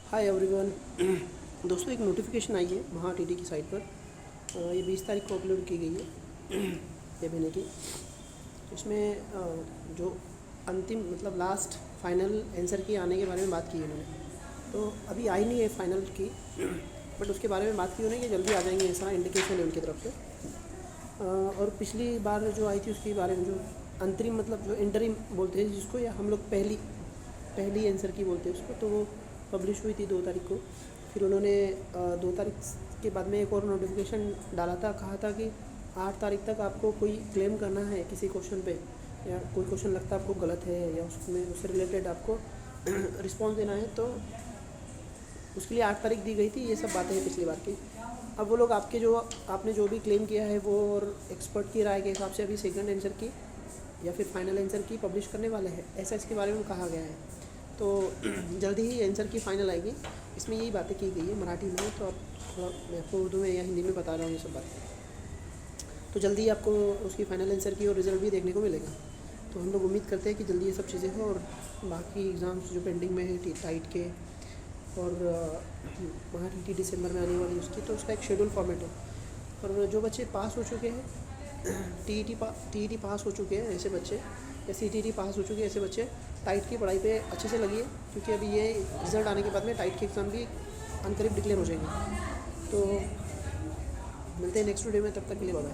Hi everyone. दोस्तों, एक notification आई है महा टीटी की साइट पर। ये 20 तारीख को अपलोड की गई है ये महीने की। इसमें जो अंतिम मतलब लास्ट फाइनल आंसर की आने के बारे में बात की है उन्होंने। तो अभी आई नहीं है फाइनल की, बट उसके बारे में बात की उन्होंने कि जल्दी आ जाएंगे, ऐसा इंडिकेशन है उनकी तरफ से। और पिछली बार जो आई थी उसके बारे में जो अंतरिम मतलब जो इंटरिम बोलते हैं जिसको, या हम लोग पहली आंसर की बोलते हैं उसको, तो वो पब्लिश हुई थी 2 तारीख को। फिर उन्होंने 2 तारीख के बाद में एक और नोटिफिकेशन डाला था, कहा था कि 8 तारीख तक आपको कोई क्लेम करना है किसी क्वेश्चन पे, या कोई क्वेश्चन लगता है आपको गलत है या उसमें उससे रिलेटेड आपको रिस्पॉन्स देना है, तो उसके लिए 8 तारीख दी गई थी। ये सब बातें हैं पिछली बार की। अब वो लोग आपने जो भी क्लेम किया है वो और एक्सपर्ट की राय के हिसाब से अभी सेकंड आंसर की या फिर फाइनल आंसर की पब्लिश करने वाले हैं, ऐसा इसके बारे में कहा गया है। तो जल्दी ही आंसर की फ़ाइनल आएगी। इसमें यही बातें की गई है मराठी में, तो आप थोड़ा मैं आपको उर्दू में या हिंदी में बता रहा हूँ ये सब बातें। तो जल्दी आपको उसकी फ़ाइनल आंसर की और रिज़ल्ट भी देखने को मिलेगा। तो हम लोग उम्मीद करते हैं कि जल्दी ये सब चीज़ें हो और बाकी एग्ज़ाम्स जो पेंडिंग में है टाइट के और महा टी दिसंबर में आने वाली उसकी, तो उसका एक शेड्यूल फॉर्मेट हो। और जो बच्चे पास हो चुके हैं टीईटी पास हो चुके हैं ऐसे बच्चे, या सीटीटी पास हो चुके हैं ऐसे बच्चे, टाइट की पढ़ाई पे अच्छे से लगिए, क्योंकि अभी ये रिज़ल्ट आने के बाद में टाइट के एग्ज़ाम भी अनकरीब डिक्लेयर हो जाएंगे। तो मिलते हैं नेक्स्ट वीडियो में, तब तक के लिए बाय बाय।